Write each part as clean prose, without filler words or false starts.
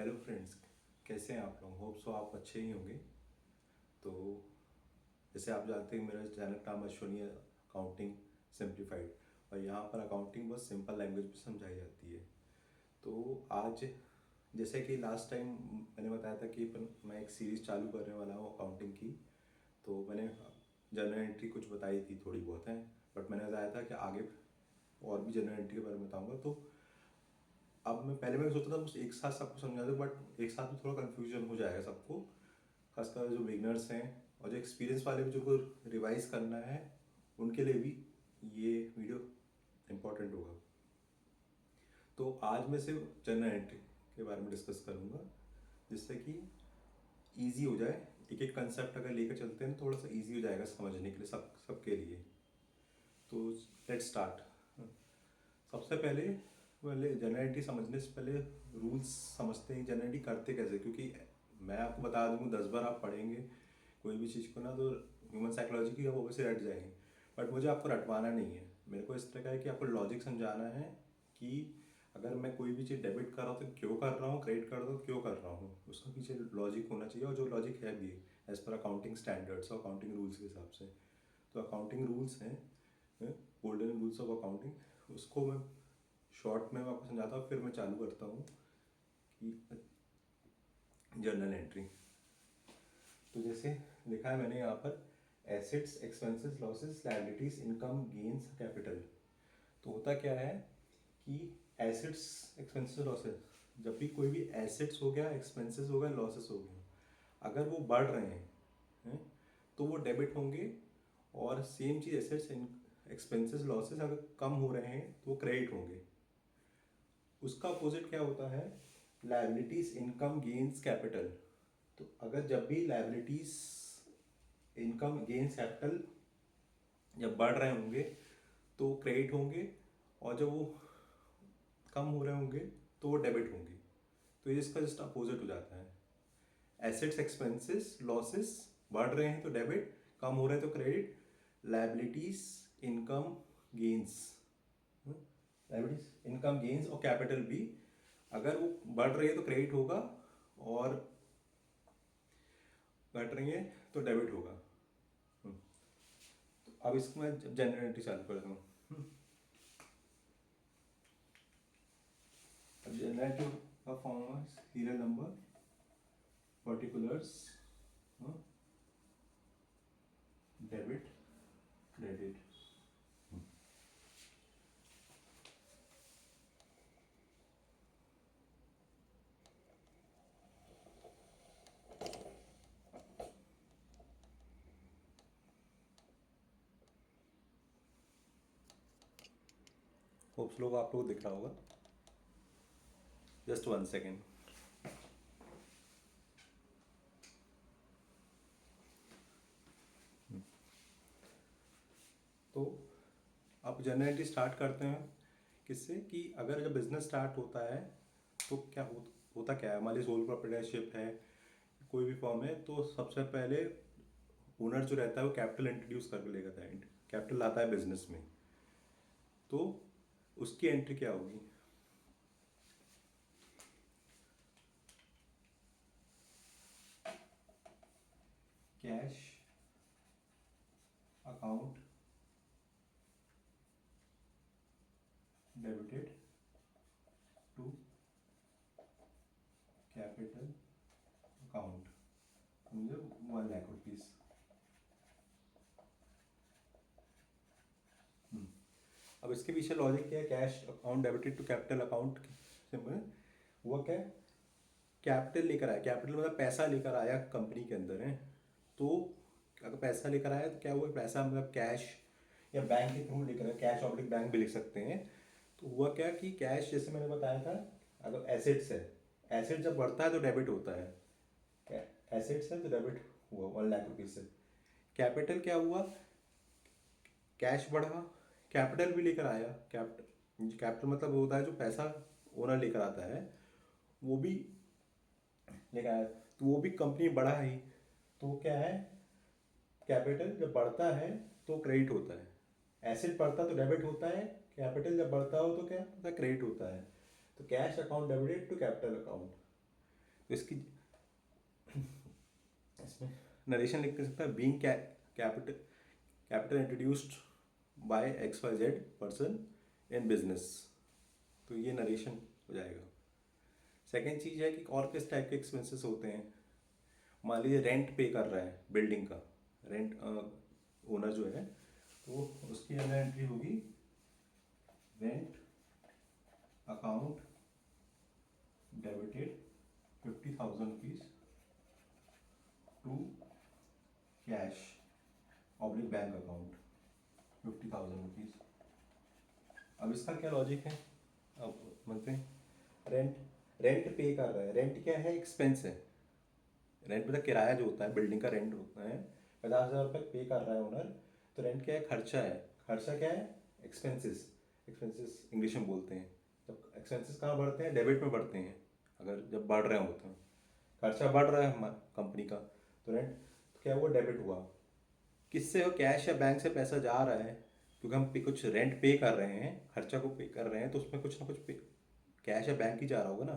Hello friends, कैसे हैं आप लोग? होप सो आप अच्छे ही होंगे। तो जैसे आप जानते हैं मेरा चैनल का नाम अश्वनी अकाउंटिंग सिंप्लीफाइड, और यहाँ पर अकाउंटिंग बहुत सिंपल लैंग्वेज में समझाई जाती है। तो आज जैसे कि लास्ट टाइम मैंने बताया था कि मैं एक सीरीज़ चालू करने वाला हूँ अकाउंटिंग की। तो मैंने जनरल एंट्री कुछ बताई थी, थोड़ी बहुत है, बट मैंने बताया था कि आगे और भी जनरल एंट्री के बारे में बताऊँगा। तो अब मैं सोचा था बस एक साथ सबको समझा दूँ, बट एक साथ में थोड़ा कन्फ्यूजन हो जाएगा सबको, खासकर जो बिगनर्स हैं और जो एक्सपीरियंस वाले भी, जो को रिवाइज करना है उनके लिए भी ये वीडियो इम्पोर्टेंट होगा। तो आज मैं सिर्फ जनरल एंट्री के बारे में डिस्कस करूँगा, जिससे कि ईजी हो जाए। एक एक कंसेप्ट अगर लेकर चलते हैं थोड़ा सा ईजी हो जाएगा समझने के लिए, सबके लिए। तो लेट्स स्टार्ट। सबसे पहले पहले जनरलिटी समझने से पहले रूल्स समझते हैं, जनरलिटी करते कैसे। क्योंकि मैं आपको बता दूंगा 10 बार आप पढ़ेंगे कोई भी चीज़ को ना, तो ह्यूमन साइकोलॉजी की वो वैसे रट जाएंगे। बट मुझे आपको रटवाना नहीं है, मेरे को इस तरह का है कि आपको लॉजिक समझाना है कि अगर मैं कोई भी चीज़ डेबिट कर रहा हूँ तो क्यों कर रहा हूँ, क्रेडिट कर रहा हूँ क्यों कर रहा हूँ, उसका पीछे लॉजिक होना चाहिए। और जो लॉजिक है भी एज पर अकाउंटिंग स्टैंडर्ड्स और अकाउंटिंग रूल्स के हिसाब से। तो अकाउंटिंग रूल्स हैं, गोल्डन रूल्स ऑफ अकाउंटिंग, उसको मैं शॉर्ट में आपको समझाता हूँ, फिर मैं चालू करता हूँ कि जर्नल एंट्री। तो जैसे लिखा है मैंने यहाँ पर, assets, expenses, losses, liabilities, income, gains, capital. तो होता क्या है कि एसेट्स, एक्सपेंसेस, लॉसेस, जब भी कोई भी एसेट्स हो गया, एक्सपेंसेस हो गया, लॉसेस हो गया, अगर वो बढ़ रहे हैं तो वो डेबिट होंगे। और सेम चीज़ एसेट्स, एक्सपेंसेस, लॉसेस अगर कम हो रहे हैं तो वो क्रेडिट होंगे। उसका अपोजिट क्या होता है? Liabilities, income, gains, capital. तो अगर जब भी लायबिलिटीज, इनकम, गेन्स, कैपिटल जब बढ़ रहे होंगे तो क्रेडिट होंगे, और जब वो कम हो रहे होंगे तो वो डेबिट होंगे। तो ये इसका जस्ट अपोजिट हो जाता है। एसेट्स, एक्सपेंसेस, लॉसेस बढ़ रहे हैं तो डेबिट, कम हो रहे हैं तो credit. Liabilities, income, gains, liabilities, income, gains और कैपिटल भी अगर वो बढ़ रही है तो क्रेडिट होगा, और घट रही है तो डेबिट होगा। तो अब इसको मैं जनरलिटी चालू करता हूँ। अब जनरलिटी का form serial number, particulars, debit, credit. Hope slow आप लोग दिख रहा होगा, जस्ट 1 सेकेंड। तो आप जनरलिटी स्टार्ट करते हैं किससे कि अगर जब बिजनेस स्टार्ट होता है तो क्या होता क्या है, हमारी सोल प्रोप्राइटरशिप है, कोई भी फॉर्म है, तो सबसे पहले ओनर जो रहता है वो कैपिटल इंट्रोड्यूस करके लेकर आता है, कैपिटल लाता है बिजनेस में। तो उसकी एंट्री क्या होगी? Cash account debited to capital account, समझे, 1 लाख रुपीज। अब इसके पीछे लॉजिक क्या है? Cash account debited to capital account, simple है। वो क्या है? कैपिटल लेकर आया, कैपिटल मतलब पैसा लेकर आया कंपनी के अंदर है। तो अगर पैसा लेकर आया तो क्या हुआ? पैसा मतलब कैश या बैंक के थ्रू लेकर आया, कैश ऑब्लिक बैंक भी लिख सकते हैं। तो हुआ क्या कि कैश, जैसे मैंने बताया था, अगर एसेट्स है, एसेट जब बढ़ता है तो डेबिट होता है, एसेट्स है तो डेबिट हुआ 1 लाख रुपीज से। कैपिटल क्या हुआ? कैश बढ़ा, कैपिटल भी लेकर आया। कैपिटल, कैपिटल मतलब वो होता है जो पैसा ओनर लेकर आता है, वो भी लेकर आया, तो वो भी कंपनी बढ़ा ही। तो क्या है? कैपिटल जब बढ़ता है तो क्रेडिट होता है, एसेट बढ़ता तो डेबिट होता है, कैपिटल जब बढ़ता हो तो क्या होता है? क्रेडिट होता है। तो cash account debited to capital account. तो इसकी इसमें नरेशन लिख सकता है, being capital capital introduced by X Y Z person in business. तो ये नरेशन हो जाएगा। सेकेंड चीज़ है कि और किस टाइप के एक्सपेंसेस होते हैं। मान लीजिए रेंट पे कर रहा है बिल्डिंग का, रेंट ओनर जो है, तो उसकी अंदर एंट्री होगी rent account debited 50,000 rupees to cash oblique bank account 50,000 rupees. अब इसका क्या लॉजिक है, अब बोलते हैं रेंट रेंट पे कर रहा है। रेंट क्या है, एक्सपेंस है। रेंट मतलब किराया जो होता है, बिल्डिंग का रेंट होता है, 50,000 रुपये पे कर रहा है ओनर। तो रेंट क्या है, खर्चा है। खर्चा क्या है, एक्सपेंसेस। एक्सपेंसेस इंग्लिश में बोलते हैं। जब एक्सपेंसेस कहाँ बढ़ते हैं, डेबिट में बढ़ते हैं, अगर जब बढ़ रहे होते हैं। खर्चा बढ़ रहा है कंपनी का, तो रेंट तो क्या हुआ, डेबिट हुआ। किससे हो, कैश या बैंक से पैसा जा रहा है, क्योंकि हम कुछ रेंट पे कर रहे हैं, खर्चा को पे कर रहे हैं, तो उसमें कुछ ना कुछ पे कैश या बैंक ही जा रहा होगा ना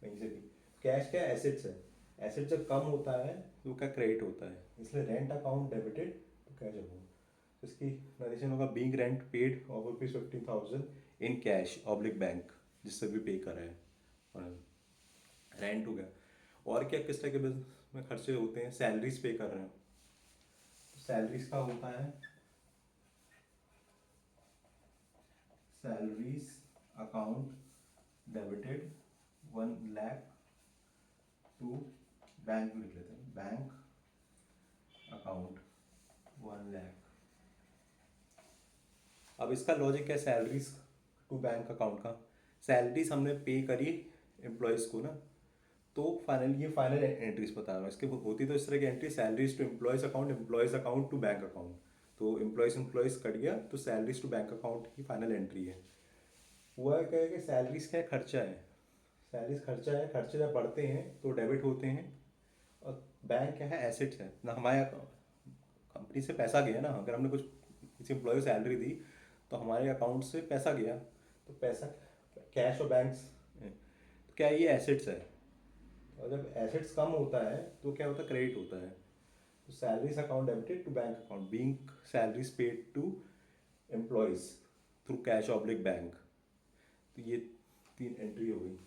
कहीं से भी। कैश क्या, एसेट्स है। एसेट जब कम होता है तो क्या, क्रेडिट होता है। इसलिए रेंट अकाउंट डेबिटेड तो कैश अकाउंट। तो इसकी नरेशन होगा, being rent paid of ₹15,000 in cash oblique bank, जिससे भी पे करा है। और रेंट हो गया। और क्या किस तरह के बिजनेस में खर्चे होते हैं, सैलरीज पे कर रहे हैं, तो सैलरीज का होता है salaries account debited 1 lakh to bank, लिख लेते हैं बैंक अकाउंट 1 लाख। अब इसका लॉजिक क्या है, सैलरीज टू बैंक अकाउंट का। सैलरीज हमने पे करी एम्प्लॉयज़ को ना, तो फाइनल ये फाइनल एंट्रीज बता रहा हूँ। इसके होती तो इस तरह की entry, salaries to employees account to bank account. तो एम्प्लॉयज़ कट गया, तो सैलरीज टू बैंक अकाउंट की फाइनल एंट्री है। हुआ क्या है कि सैलरीज क्या है, खर्चा है। सैलरीज खर्चा है, खर्चे जब बढ़ते हैं तो डेबिट होते हैं। और बैंक क्या है, एसेट्स है ना। हमारे कंपनी से पैसा गया ना, अगर हमने कुछ किसी एम्प्लॉय को सैलरी दी तो हमारे अकाउंट से पैसा गया, तो पैसा कैश और बैंक्स, तो क्या ये एसेट्स है। और जब एसेट्स कम होता है तो क्या होता है, क्रेडिट होता है। तो salaries account debited to bank account, being salaries paid to employees through cash oblique bank. तो ये 3 एंट्री हो गई।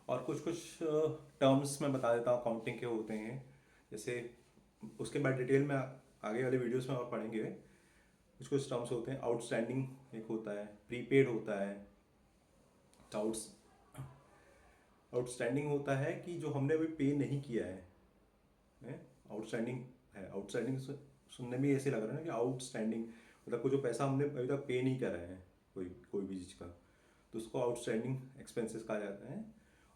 और कुछ कुछ टर्म्स मैं बता देता हूँ अकाउंटिंग के होते हैं। जैसे उसके बाद डिटेल में आगे वाले वीडियोस में और पढ़ेंगे। कुछ कुछ टर्म्स होते हैं, आउटस्टैंडिंग एक होता है, प्रीपेड होता है। आउट्स आउटस्टैंडिंग होता है कि जो हमने अभी पे नहीं किया है, आउटस्टैंडिंग है। आउटस्टैंडिंग सुनने में ऐसे लग रहा है ना कि आउटस्टैंडिंग मतलब कुछ जो पैसा हमने अभी तक पे नहीं करा है, कोई कोई भी चीज़ का, तो उसको आउटस्टैंडिंग एक्सपेंसेस कहा जाता है।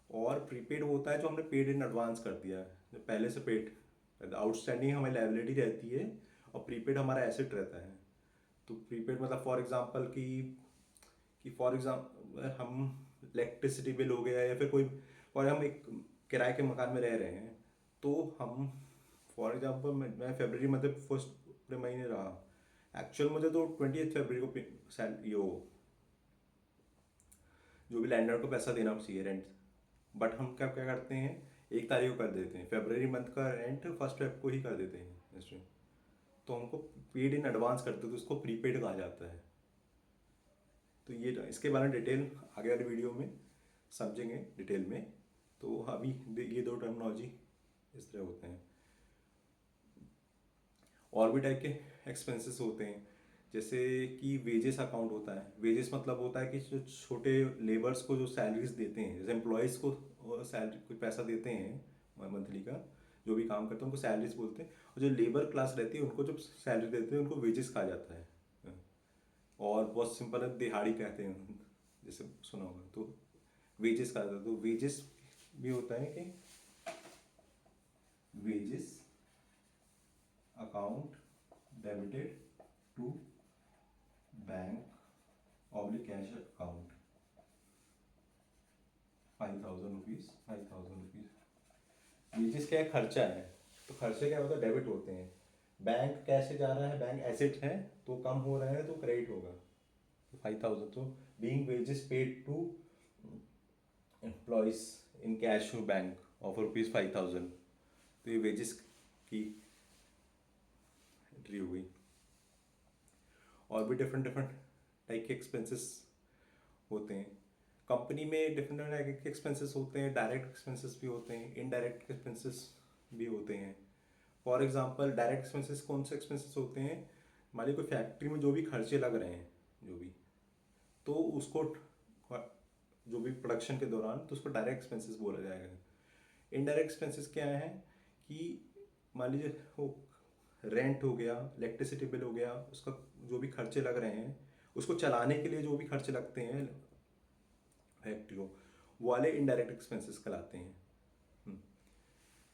और प्रीपेड होता है जो हमने पेड इन एडवांस कर दिया है, जो पहले से पेड। आउटस्टैंडिंग हमारी लायबिलिटी रहती है और प्रीपेड हमारा एसेट रहता है। तो प्रीपेड मतलब फॉर एग्जाम्पल हम इलेक्ट्रिसिटी बिल हो गया या फिर कोई, और हम एक किराए के मकान में रह रहे हैं, तो हम फॉर एग्जाम्पल मैं फरवरी मतलब फर्स्ट पूरे महीने रहा, एक्चुअल मुझे तो 20 फरवरी को यो जो भी लैंडलॉर्ड को पैसा देना चाहिए रेंट, बट हम क्या क्या करते हैं, 1 तारीख को कर देते हैं, फरवरी मंथ का रेंट 1 फेब को ही कर देते हैं इसमें। तो हमको पेड इन एडवांस करते हैं, तो उसको प्रीपेड कहा जाता है। तो ये इसके बारे में डिटेल आगे वाली वीडियो में समझेंगे डिटेल में। तो अभी ये 2 टर्मिनोलॉजी इस तरह होते हैं। और भी टाइप के एक्सपेंसेस होते हैं, जैसे कि वेजेस अकाउंट होता है। वेजेस मतलब होता है कि जो छोटे लेबर्स को जो सैलरीज देते हैं, जैसे एम्प्लॉयज़ को सैलरी कोई पैसा देते हैं मंथली का, जो भी काम करते हैं उनको सैलरीज बोलते हैं। और जो लेबर क्लास रहती है उनको जो सैलरी देते हैं उनको वेजेस कहा जाता है। और बहुत सिंपल है, दिहाड़ी कहते हैं, जैसे सुना होगा, तो वेजेस कहा जाता है। तो वेजेस भी होता है कि wages account debited to bank oblique cash account. ₹5,000, wages क्या है, खर्चा है। तो खर्चे क्या होता है, डेबिट होते हैं। बैंक कैसे जा रहा है, बैंक एसेट है तो कम हो रहा है तो क्रेडिट होगा। तो 5,000, तो being wages paid to employees in cash to bank of ₹5,000। तो ये वेजेस की एंट्री हो गई। और भी डिफरेंट डिफरेंट टाइप के एक्सपेंसेस होते हैं कंपनी में। डिफरेंट टाइप के एक्सपेंसेस होते हैं, डायरेक्ट एक्सपेंसेस भी होते हैं, इनडायरेक्ट एक्सपेंसेस भी होते हैं। फॉर एग्जांपल डायरेक्ट एक्सपेंसेस कौन से एक्सपेंसेस होते हैं, मान लीजिए कोई फैक्ट्री में जो भी खर्चे लग रहे हैं, जो भी, तो उसको जो भी प्रोडक्शन के दौरान, तो उसको डायरेक्ट एक्सपेंसेस बोला जाएगा। इनडायरेक्ट एक्सपेंसेस क्या है कि मान लीजिए वो रेंट हो गया, इलेक्ट्रिसिटी बिल हो गया, उसका जो भी खर्चे लग रहे हैं, उसको चलाने के लिए जो भी खर्चे लगते हैं फैक्ट्री को, वो वाले इनडायरेक्ट एक्सपेंसेस कहलाते हैं।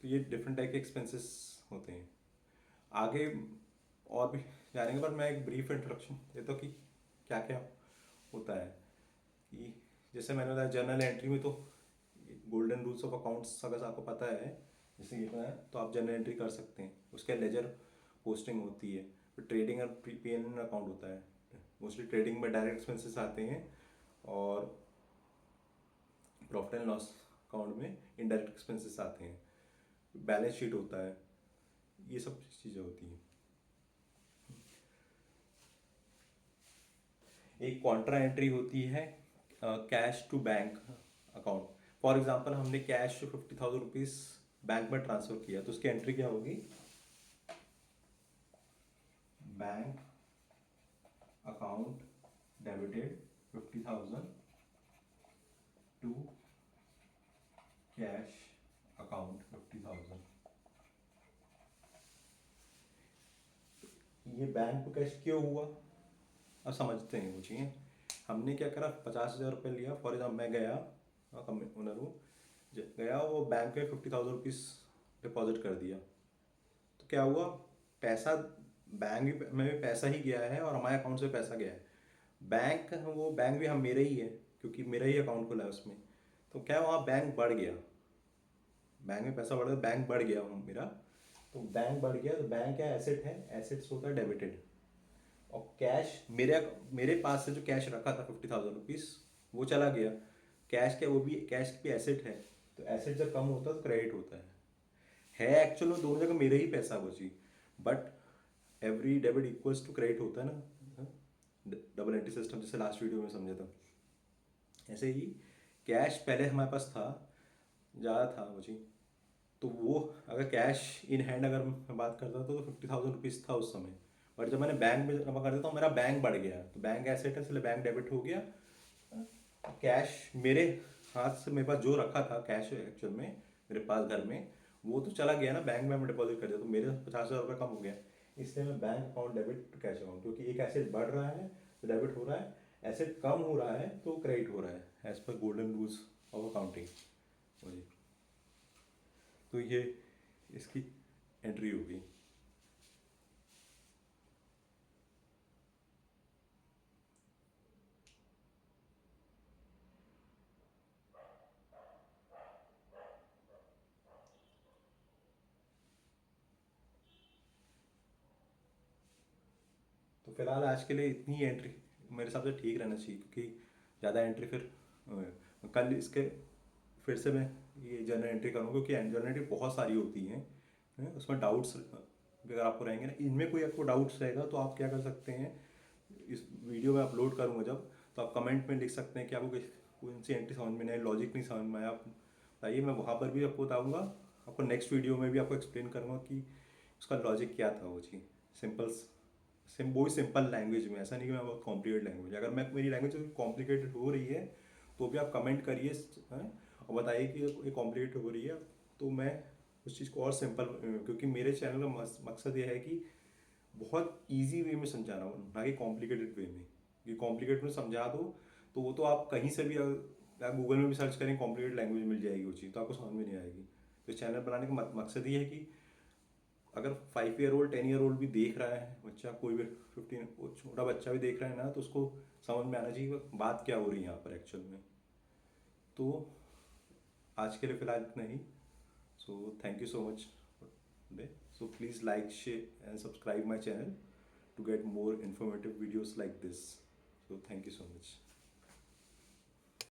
तो ये डिफरेंट टाइप के एक्सपेंसेस होते हैं। आगे और भी जानेंगे, पर मैं एक ब्रीफ इंट्रोडक्शन देता हूँ कि क्या क्या होता है। कि जैसे मैंने बताया जर्नल एंट्री में तो गोल्डन रूल्स ऑफ अकाउंट्स अगर आपको पता है, जैसे ये पता है तो आप जर्नल एंट्री कर सकते हैं। उसके लेजर पोस्टिंग होती है, फिर ट्रेडिंग और पीएनएल अकाउंट होता है। मोस्टली ट्रेडिंग में डायरेक्ट एक्सपेंसेस आते हैं और प्रॉफिट एंड लॉस अकाउंट में इनडायरेक्ट एक्सपेंसेस आते हैं। बैलेंस शीट होता है, ये सब चीज़ें होती हैं। एक कॉन्ट्रा एंट्री होती है cash to bank account. For example हमने कैश ₹50,000 बैंक में ट्रांसफर किया, तो उसकी एंट्री क्या होगी, bank account debited 50,000 to cash account 50,000। ये बैंक को कैश क्यों हुआ, अब समझते हैं वो चीज़ें। हमने क्या करा, 50,000 रुपये लिया। फॉर एग्जाम्पल मैं गया, ओनर हूँ, गया वो बैंक में ₹50,000 डिपॉजिट कर दिया। तो क्या हुआ, पैसा बैंक में भी पैसा ही गया है और हमारे अकाउंट से पैसा गया है। बैंक, वो बैंक भी हम मेरे ही है क्योंकि मेरा ही अकाउंट खुला है उसमें। तो क्या वहाँ बैंक बढ़ गया, बैंक में पैसा बढ़ गया, बैंक बढ़ गया मेरा। तो बैंक बढ़ गया, तो बैंक क्या एसेट है, एसेट्स होता है डेबिटेड। और कैश मेरे मेरे पास से जो कैश रखा था ₹50,000 वो चला गया। कैश क्या, वो भी कैश भी एसेट है। तो एसेट जब कम होता है तो क्रेडिट होता है एक्चुअल में दोनों जगह मेरे ही पैसा बची, but every debit equals to credit होता है ना, डबल एंट्री सिस्टम जैसे लास्ट वीडियो में समझा था। ऐसे ही कैश पहले हमारे पास था, ज़्यादा था मुझे, तो वो अगर कैश इन हैंड अगर मैं बात करता तो ₹50,000 था उस समय। बट जब मैंने बैंक में जमा कर दिया तो मेरा बैंक बढ़ गया, तो बैंक एसेट है इसलिए बैंक डेबिट हो गया। कैश मेरे हाथ से, मेरे पास जो रखा था कैश एक्चुअल में मेरे पास घर में, वो तो चला गया ना, बैंक में मैं डिपॉजिट कर दिया तो मेरे 50,000 रुपये कम हो गया। इसलिए मैं bank account debit to cash account, क्योंकि एक एसेट बढ़ रहा है तो डेबिट हो रहा है, एसेट कम हो रहा है तो क्रेडिट हो रहा है, as per golden rules of accounting. तो ये इसकी एंट्री होगी। तो फिलहाल आज के लिए इतनी एंट्री मेरे हिसाब से ठीक रहना चाहिए, क्योंकि ज़्यादा एंट्री फिर कल इसके फिर से मैं ये जर्नल एंट्री करूँगा, क्योंकि जर्नल एंट्री बहुत सारी होती हैं, उसमें डाउट्स अगर आपको रहेंगे ना, इनमें कोई आपको डाउट्स रहेगा तो आप क्या कर सकते हैं, इस वीडियो में अपलोड करूँगा जब, तो आप कमेंट में लिख सकते हैं कि आपको कौन सी एंट्री समझ में नहीं आई, लॉजिक नहीं समझ में आया, आप बताइए, मैं वहाँ पर भी आपको बताऊँगा। आपको नेक्स्ट वीडियो में भी आपको एक्सप्लेन करूँगा कि उसका लॉजिक क्या था, वो चीज़ सिंपल वो भी सिंपल लैंग्वेज में, ऐसा नहीं कि मैं बहुत कॉम्प्लिकेटेड लैंग्वेज, अगर मैं मेरी लैंग्वेज कॉम्प्लिकेटेड हो रही है तो भी आप कमेंट करिए और बताइए कि ये कॉम्प्लिकेटेड हो रही है, तो मैं उस चीज़ को और सिंपल, क्योंकि मेरे चैनल का मकसद ये है कि बहुत ईजी वे में समझाना हो, ना कि कॉम्प्लिकेटेड वे में। कि कॉम्प्लिकेटेड में समझा दो तो वो तो आप कहीं से भी, आप गूगल में भी सर्च करें कॉम्प्लिकेटेड लैंग्वेज मिल जाएगी वो चीज़, तो आपको समझ में नहीं आएगी। तो चैनल बनाने का मकसद ये है कि अगर 5 ईयर ओल्ड 10 ईयर ओल्ड भी देख रहा है बच्चा, कोई भी 15 छोटा बच्चा भी देख रहा है ना, तो उसको समझ में आना चाहिए बात क्या हो रही है यहाँ पर एक्चुअल में। तो आज के लिए फ़िलहाल इतना ही। So thank you so much today. So please like, share and subscribe my channel to get more informative videos like this. So thank you so much.